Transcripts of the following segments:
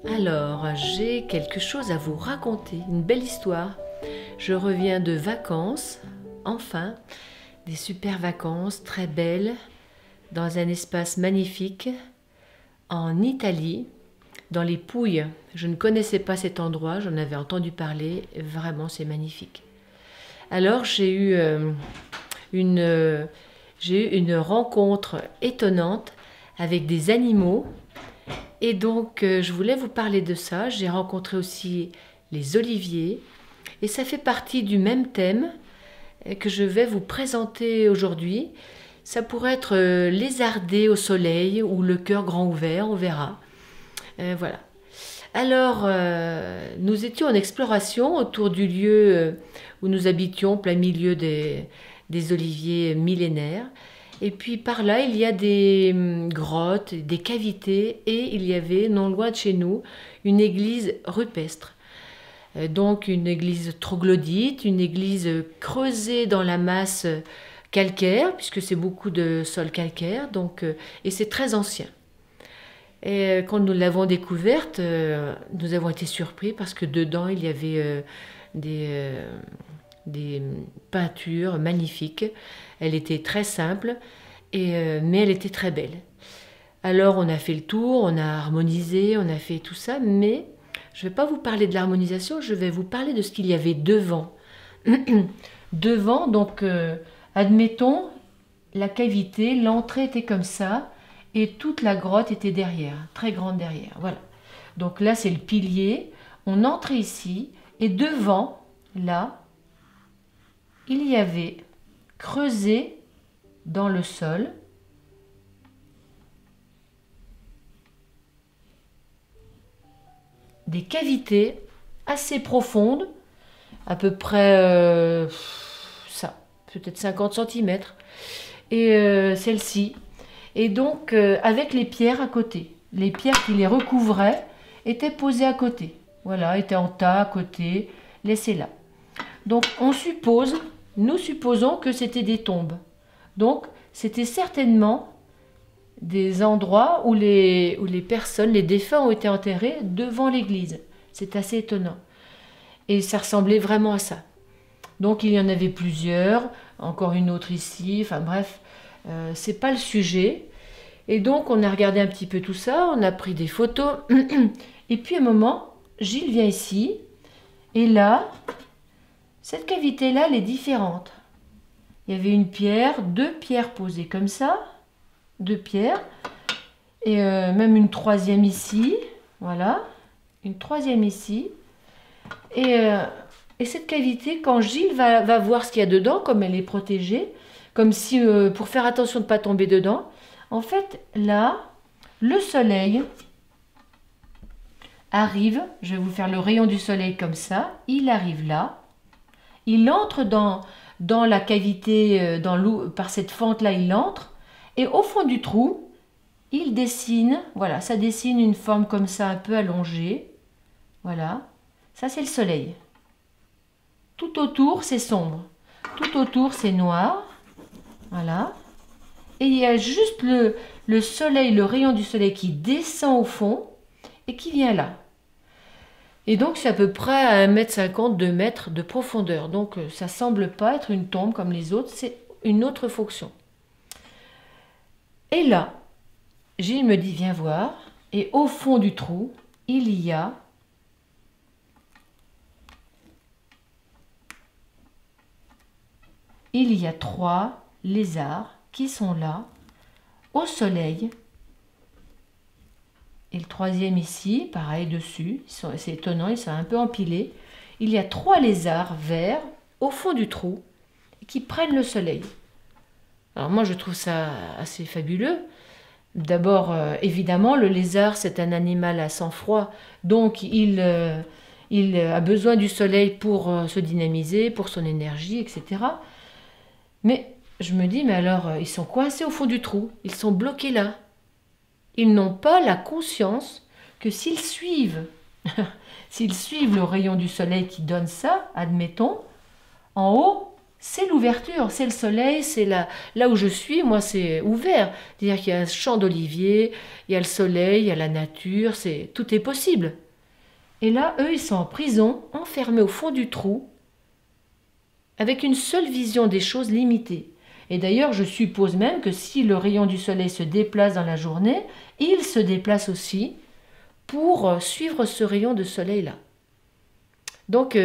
Alors, j'ai quelque chose à vous raconter, une belle histoire. Je reviens de vacances, enfin, des super vacances très belles, dans un espace magnifique, en Italie, dans les Pouilles. Je ne connaissais pas cet endroit, j'en avais entendu parler, vraiment c'est magnifique. Alors une, j'ai eu une rencontre étonnante avec des animaux. Et donc, je voulais vous parler de ça. J'ai rencontré aussi les oliviers. Et ça fait partie du même thème que je vais vous présenter aujourd'hui. Ça pourrait être lézardé au soleil ou le cœur grand ouvert, on verra. Voilà. Alors, nous étions en exploration autour du lieu où nous habitions, plein milieu des oliviers millénaires. Et puis par là, il y a des grottes, des cavités, et il y avait, non loin de chez nous, une église rupestre. Donc une église troglodyte, une église creusée dans la masse calcaire, puisque c'est beaucoup de sol calcaire, donc, et c'est très ancien. Et quand nous l'avons découverte, nous avons été surpris parce que dedans, il y avait des peintures magnifiques. Elle était très simple, mais elle était très belle. Alors on a fait le tour, on a harmonisé, on a fait tout ça, mais je ne vais pas vous parler de l'harmonisation, je vais vous parler de ce qu'il y avait devant. Devant, donc, admettons, la cavité, l'entrée était comme ça, et toute la grotte était derrière, très grande derrière. Voilà. Donc là, c'est le pilier. On entrait ici, et devant, là, il y avait creusé dans le sol des cavités assez profondes, à peu près ça, peut-être 50 cm, et celle-ci. Et donc, avec les pierres à côté. Les pierres qui les recouvraient étaient posées à côté. Voilà, étaient en tas à côté, laissées là. Donc, nous supposons que c'était des tombes. Donc, c'était certainement des endroits où les personnes, les défunts ont été enterrés devant l'église. C'est assez étonnant. Et ça ressemblait vraiment à ça. Donc, il y en avait plusieurs, encore une autre ici, enfin bref, c'est pas le sujet. Et donc, on a regardé un petit peu tout ça, on a pris des photos. Et puis, à un moment, Gilles vient ici, et là, cette cavité-là, elle est différente. Il y avait une pierre, deux pierres posées comme ça, deux pierres, et même une troisième ici, voilà, une troisième ici. Et cette cavité, quand Gilles va voir ce qu'il y a dedans, comme elle est protégée, comme si, pour faire attention de ne pas tomber dedans, en fait, là, le soleil arrive, je vais vous faire le rayon du soleil comme ça, il arrive là, il entre dans la cavité, par cette fente-là, il entre, et au fond du trou, il dessine, voilà, ça dessine une forme comme ça, un peu allongée, voilà, ça c'est le soleil. Tout autour, c'est sombre, tout autour, c'est noir, voilà, et il y a juste le soleil, le rayon du soleil qui descend au fond, et qui vient là. Et donc, c'est à peu près à 1,50 m, 2 mètres de profondeur. Donc, ça semble pas être une tombe comme les autres, c'est une autre fonction. Et là, Gilles me dit, viens voir. Et au fond du trou, il y a trois lézards qui sont là, au soleil. Et le troisième ici, pareil dessus, c'est étonnant, ils sont un peu empilés. Il y a trois lézards verts au fond du trou qui prennent le soleil. Alors moi je trouve ça assez fabuleux. D'abord, évidemment, le lézard c'est un animal à sang froid, donc il a besoin du soleil pour se dynamiser, pour son énergie, etc. Mais je me dis, mais alors ils sont coincés au fond du trou, ils sont bloqués là. Ils n'ont pas la conscience que s'ils suivent le rayon du soleil qui donne ça, admettons, en haut, c'est l'ouverture, c'est le soleil, c'est là où je suis, moi c'est ouvert. C'est-à-dire qu'il y a un champ d'olivier, il y a le soleil, il y a la nature, tout est possible. Et là, eux, ils sont en prison, enfermés au fond du trou, avec une seule vision des choses limitée. Et d'ailleurs, je suppose même que si le rayon du soleil se déplace dans la journée, il se déplace aussi pour suivre ce rayon de soleil-là. Donc,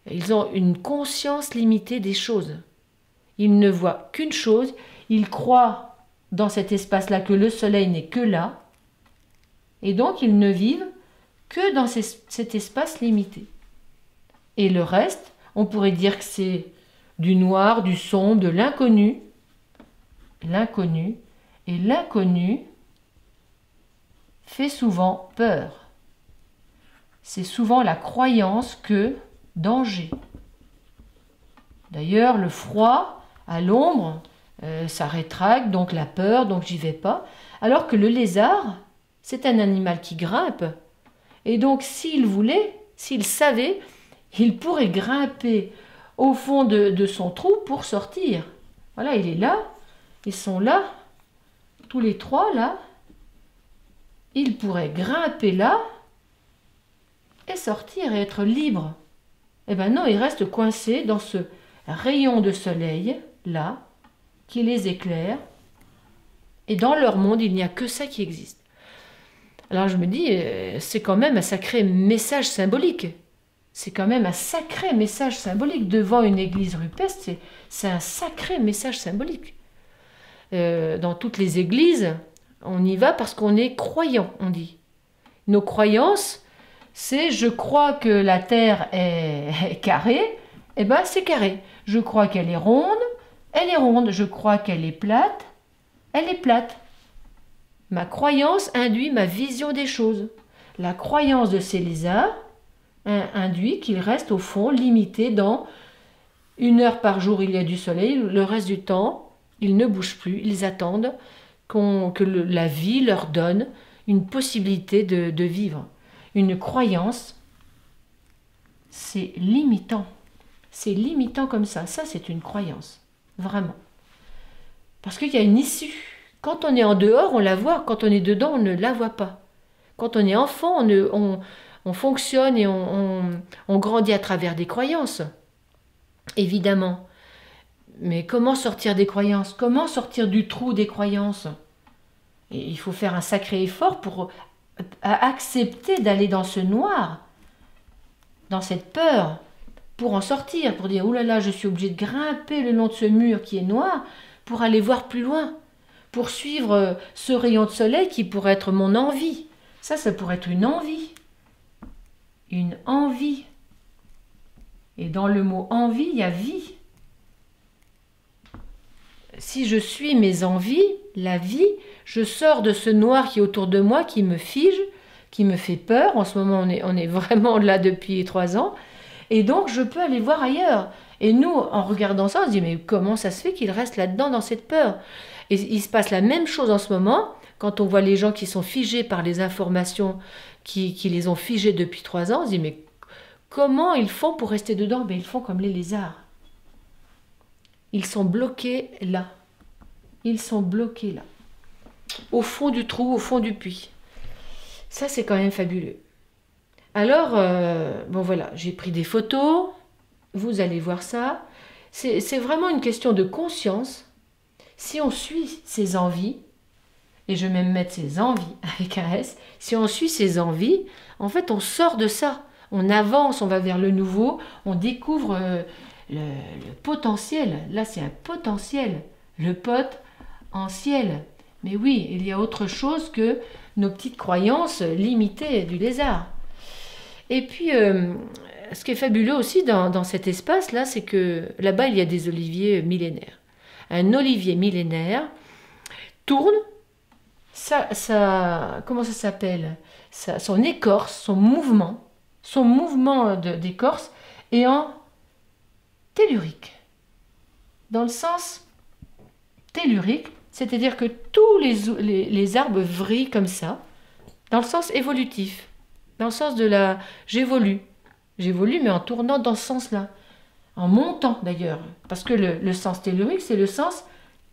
ils ont une conscience limitée des choses. Ils ne voient qu'une chose, ils croient dans cet espace-là que le soleil n'est que là, et donc ils ne vivent que dans cet espace limité. Et le reste, on pourrait dire que c'est du noir, du sombre, de l'inconnu. L'inconnu. Et l'inconnu fait souvent peur. C'est souvent la croyance que danger. D'ailleurs, le froid, à l'ombre, ça rétracte, donc la peur, donc j'y vais pas. Alors que le lézard, c'est un animal qui grimpe. Et donc, s'il voulait, s'il savait, il pourrait grimper au fond de son trou pour sortir. Voilà, il est là, ils sont là, tous les trois là. Il pourrait grimper là et sortir et être libre. Eh bien non, ils restent coincés dans ce rayon de soleil là, qui les éclaire. Et dans leur monde, il n'y a que ça qui existe. Alors je me dis, c'est quand même un sacré message symbolique. C'est quand même un sacré message symbolique. Devant une église rupestre, c'est un sacré message symbolique. Dans toutes les églises, on y va parce qu'on est croyant, on dit. Nos croyances, c'est je crois que la terre est carrée, eh bien c'est carré. Je crois qu'elle est ronde, elle est ronde. Je crois qu'elle est plate, elle est plate. Ma croyance induit ma vision des choses. La croyance de ces lézards induit qu'ils restent au fond limités dans 1 heure par jour il y a du soleil, le reste du temps ils ne bougent plus, ils attendent que la vie leur donne une possibilité de vivre. Une croyance, c'est limitant. C'est limitant comme ça. Ça, c'est une croyance. Vraiment. Parce qu'il y a une issue. Quand on est en dehors, on la voit. Quand on est dedans, on ne la voit pas. Quand on est enfant, on fonctionne et on grandit à travers des croyances. Évidemment. Mais comment sortir des croyances? Comment sortir du trou des croyances? Et il faut faire un sacré effort pour accepter d'aller dans ce noir, dans cette peur, pour en sortir, pour dire « Ouh là là, je suis obligé de grimper le long de ce mur qui est noir pour aller voir plus loin, pour suivre ce rayon de soleil qui pourrait être mon envie. » Ça pourrait être une envie. Une envie. Et dans le mot envie, il y a vie. Si je suis mes envies, la vie, je sors de ce noir qui est autour de moi, qui me fige, qui me fait peur. En ce moment, on est vraiment là depuis 3 ans. Et donc, je peux aller voir ailleurs. Et nous, en regardant ça, on se dit, mais comment ça se fait qu'il reste là-dedans, dans cette peur? Et il se passe la même chose en ce moment, quand on voit les gens qui sont figés par les informations qui les ont figés depuis 3 ans. On se dit, mais comment ils font pour rester dedans? Ben, ils font comme les lézards. Ils sont bloqués là. Ils sont bloqués là. Au fond du trou, au fond du puits. Ça, c'est quand même fabuleux. Alors, bon voilà, j'ai pris des photos. Vous allez voir ça. C'est vraiment une question de conscience. Si on suit ses envies, et je vais même mettre ses envies avec un S, si on suit ses envies, en fait, on sort de ça. On avance, on va vers le nouveau, on découvre le potentiel. Là, c'est un potentiel. Le pot en ciel. Mais oui, il y a autre chose que nos petites croyances limitées du lézard. Et puis, ce qui est fabuleux aussi dans cet espace-là, c'est que là-bas, il y a des oliviers millénaires. Un olivier millénaire tourne, comment ça s'appelle? Son écorce, son mouvement d'écorce est en tellurique. Dans le sens tellurique, c'est-à-dire que tous les arbres vrillent comme ça, dans le sens évolutif, dans le sens de j'évolue, mais en tournant dans ce sens-là, en montant d'ailleurs. Parce que le sens tellurique, c'est le sens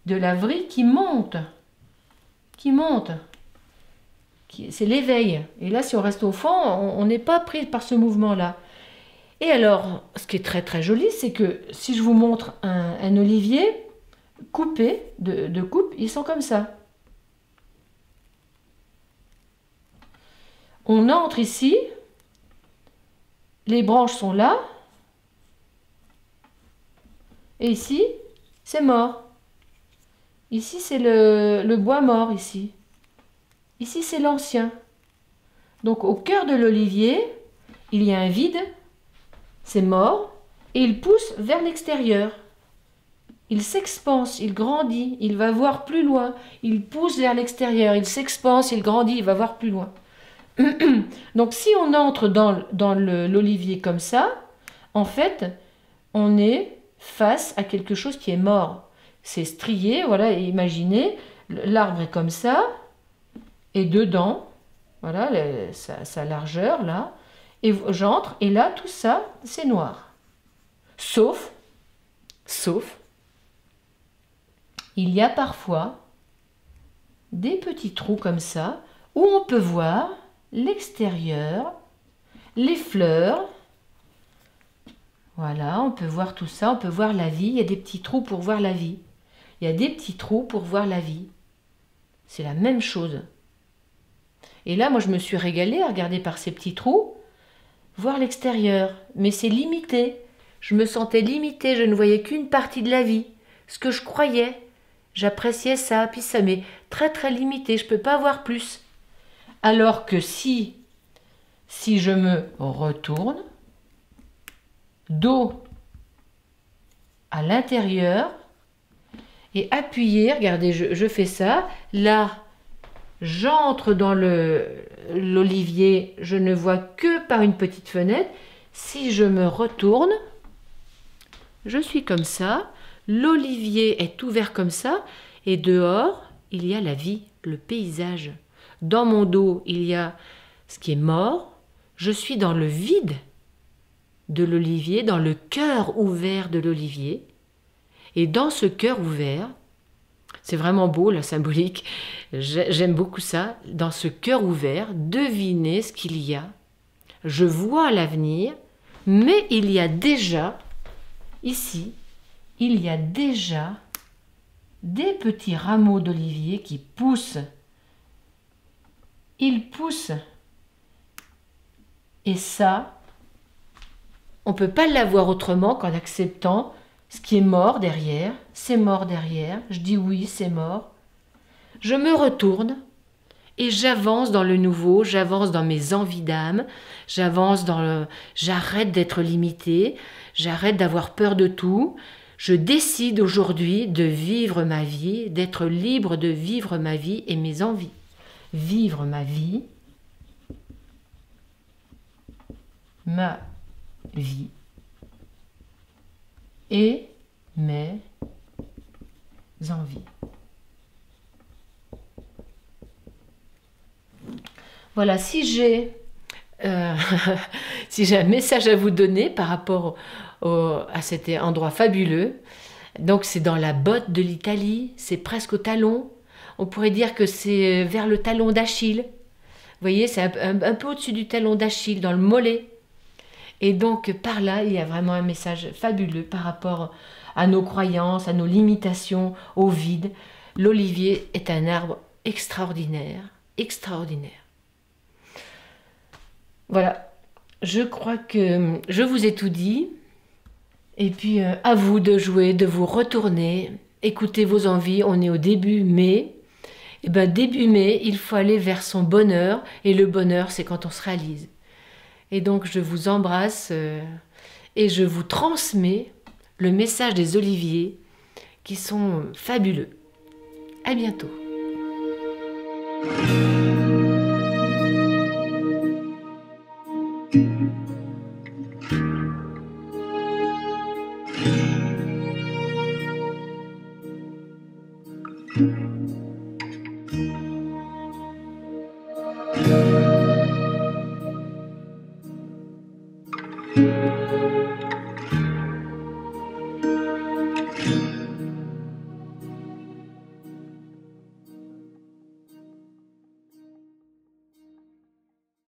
de la vrille qui monte. Qui monte. C'est l'éveil. Et là, si on reste au fond, on n'est pas pris par ce mouvement-là. Et alors, ce qui est très très joli, c'est que si je vous montre un olivier coupé, de coupe, ils sont comme ça. On entre ici, les branches sont là, et ici, c'est mort. Ici, c'est le bois mort, ici. Ici, c'est l'ancien. Donc, au cœur de l'olivier, il y a un vide, c'est mort, et il pousse vers l'extérieur. Il s'expanse, il grandit, il va voir plus loin. Il pousse vers l'extérieur, il s'expanse, il grandit, il va voir plus loin. Donc si on entre dans l'olivier comme ça, en fait, on est face à quelque chose qui est mort. C'est strié, voilà, et imaginez, l'arbre est comme ça, et dedans, voilà, sa largeur, là, et j'entre, et là, tout ça, c'est noir. Sauf, il y a parfois des petits trous comme ça, où on peut voir l'extérieur, les fleurs. Voilà, on peut voir tout ça, on peut voir la vie. Il y a des petits trous pour voir la vie. Il y a des petits trous pour voir la vie. C'est la même chose. Et là, moi, je me suis régalée à regarder par ces petits trous, voir l'extérieur. Mais c'est limité. Je me sentais limitée, je ne voyais qu'une partie de la vie. Ce que je croyais. J'appréciais ça, puis ça m'est très très limité. Je ne peux pas voir plus. Alors que si je me retourne, dos à l'intérieur, et appuyer, regardez, je fais ça, là, j'entre dans l'olivier, je ne vois que par une petite fenêtre. Si je me retourne, je suis comme ça, l'olivier est ouvert comme ça, et dehors, il y a la vie, le paysage. Dans mon dos, il y a ce qui est mort. Je suis dans le vide de l'olivier, dans le cœur ouvert de l'olivier. Et dans ce cœur ouvert, c'est vraiment beau la symbolique, j'aime beaucoup ça, dans ce cœur ouvert, devinez ce qu'il y a. Je vois l'avenir, mais il y a déjà, ici, il y a déjà des petits rameaux d'olivier qui poussent. Ils poussent. Et ça, on ne peut pas l'avoir autrement qu'en acceptant ce qui est mort derrière. C'est mort derrière. Je dis oui, c'est mort. Je me retourne et j'avance dans le nouveau, j'avance dans mes envies d'âme, j'avance dans le... J'arrête d'être limitée, j'arrête d'avoir peur de tout. Je décide aujourd'hui de vivre ma vie, d'être libre de vivre ma vie et mes envies. Vivre ma vie, et mes envies. Voilà, si j'ai un message à vous donner par rapport à cet endroit fabuleux, donc c'est dans la botte de l'Italie, c'est presque au talon. On pourrait dire que c'est vers le talon d'Achille. Vous voyez, c'est un peu au-dessus du talon d'Achille, dans le mollet. Et donc, par là, il y a vraiment un message fabuleux par rapport à nos croyances, à nos limitations, au vide. L'olivier est un arbre extraordinaire, extraordinaire. Voilà, je crois que je vous ai tout dit. Et puis, à vous de jouer, de vous retourner, écoutez vos envies. On est au début mai. Et bien, début mai, il faut aller vers son bonheur. Et le bonheur, c'est quand on se réalise. Et donc, je vous embrasse et je vous transmets le message des oliviers qui sont fabuleux. À bientôt. Thank you.